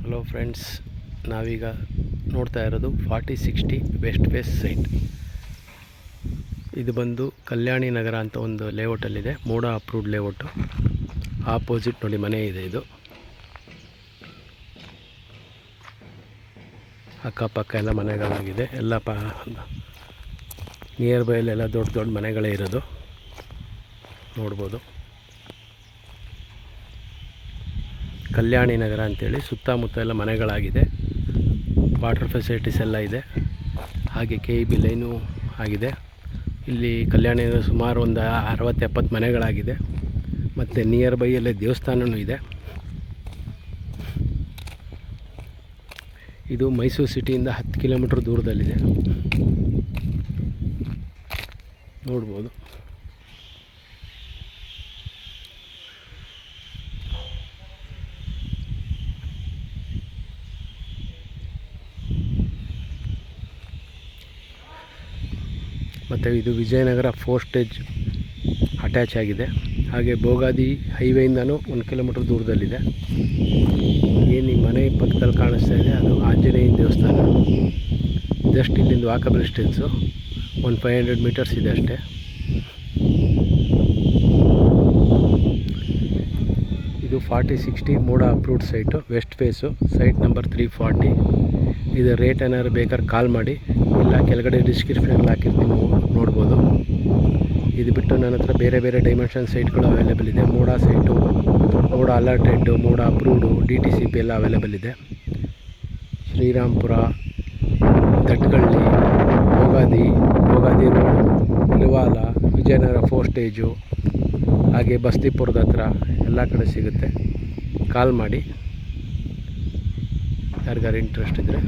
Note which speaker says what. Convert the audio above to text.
Speaker 1: Hello friends, ನಾವೀಗ ನೋಡ್ತಾ ಇರೋದು 4060 ವೆಸ್ಟ್ ಫೇಸ್ ಸೈಟ್. ಇದು ಬಂದು ಕಲ್ಯಾಣಿ ನಗರ ಅಂತ ಒಂದು ಲೇಔಟಲ್ಲಿದೆ. ಮೂಡ ಅಪ್ರೂವ್ಡ್ ಲೇಔಟು. ಆಪೋಸಿಟ್ ನೋಡಿ ಮನೆ ಇದೆ. ಇದು ಅಕ್ಕಪಕ್ಕ ಎಲ್ಲ ಮನೆಗಳಾಗಿದೆ. ಎಲ್ಲ ನಿಯರ್ ಬೈಲೆಲ್ಲ ದೊಡ್ಡ ದೊಡ್ಡ ಮನೆಗಳೇ ಇರೋದು ನೋಡ್ಬೋದು. ಕಲ್ಯಾಣಿ ನಗರ ಅಂತೇಳಿ ಸುತ್ತಮುತ್ತ ಎಲ್ಲ ಮನೆಗಳಾಗಿದೆ. ವಾಟರ್ ಫೆಸಿಲಿಟೀಸ್ ಎಲ್ಲ ಇದೆ. ಹಾಗೆ KEB ಲೈನು ಆಗಿದೆ. ಇಲ್ಲಿ ಕಲ್ಯಾಣಿ ಸುಮಾರು ಒಂದು 60-70 ಮನೆಗಳಾಗಿದೆ. ಮತ್ತು ನಿಯರ್ ಬೈಯಲ್ಲೇ ದೇವಸ್ಥಾನವೂ ಇದೆ. ಇದು ಮೈಸೂರು ಸಿಟಿಯಿಂದ 10 ಕಿಲೋಮೀಟ್ರ್ ದೂರದಲ್ಲಿದೆ ನೋಡ್ಬೋದು. ಮತ್ತು ಇದು ವಿಜಯನಗರ 4 ಸ್ಟೇಜ್ ಅಟ್ಯಾಚ್ ಆಗಿದೆ. ಹಾಗೆ ಭೋಗಾದಿ ಹೈವೇಯಿಂದನೂ 1 ಕಿಲೋಮೀಟ್ರ್ ದೂರದಲ್ಲಿದೆ. ಏನು ಈ ಮನೆ ಪಕ್ಕದಲ್ಲಿ ಕಾಣಿಸ್ತಾ ಇದೆ ಅದು ಆಂಜನೇಯನ ದೇವಸ್ಥಾನ. ಜಸ್ಟ್ ಇಲ್ಲಿಂದ ವಾಕಬಲ್ ಡಿಸ್ಟೆನ್ಸು 500 ಮೀಟರ್ಸ್ ಇದೆ ಅಷ್ಟೇ. ಇದು 4060 MUDA approved site, west face, site number 340. ಇದು ರೇಟ್ ಏನಾದ್ರು ಬೇಕಾದ್ರೆ ಕಾಲ್ ಮಾಡಿ, ಇಲ್ಲ ಕೆಳಗಡೆ ಡಿಸ್ಕ್ರಿಪ್ಷನಲ್ಲಿ ಹಾಕಿರ್ತೀನಿ, ನೋಡ್ಬೋದು. ಇದು ಬಿಟ್ಟು ನನ್ನ ಹತ್ರ ಬೇರೆ ಬೇರೆ ಡೈಮೆನ್ಷನ್ ಸೈಟ್ಗಳು ಅವೈಲೇಬಲ್ ಇದೆ. ಮೂಡ ಸೈಟು, ಮೂಡ ಅಲರ್ಟೆಡ್ಡು, ಮೂಡ ಅಪ್ರೂವ್ಡು, DTCP ಎಲ್ಲ ಅವೈಲೇಬಲ್ ಇದೆ. ಶ್ರೀರಾಮ್ಪುರ, ದಟ್ಗಳ್ಳಿ, ಭೋಗಾದಿ ರೋಡು, ಇಲವಾಲ, ವಿಜಯನಗರ 4 ಸ್ಟೇಜು, ಹಾಗೆ ಬಸ್ತಿಪುರದ ಹತ್ರ ಎಲ್ಲ ಕಡೆ ಸಿಗುತ್ತೆ. ಕಾಲ್ ಮಾಡಿ ಯಾರಿಗಾರು ಇಂಟ್ರೆಸ್ಟ್ ಇದ್ದರೆ.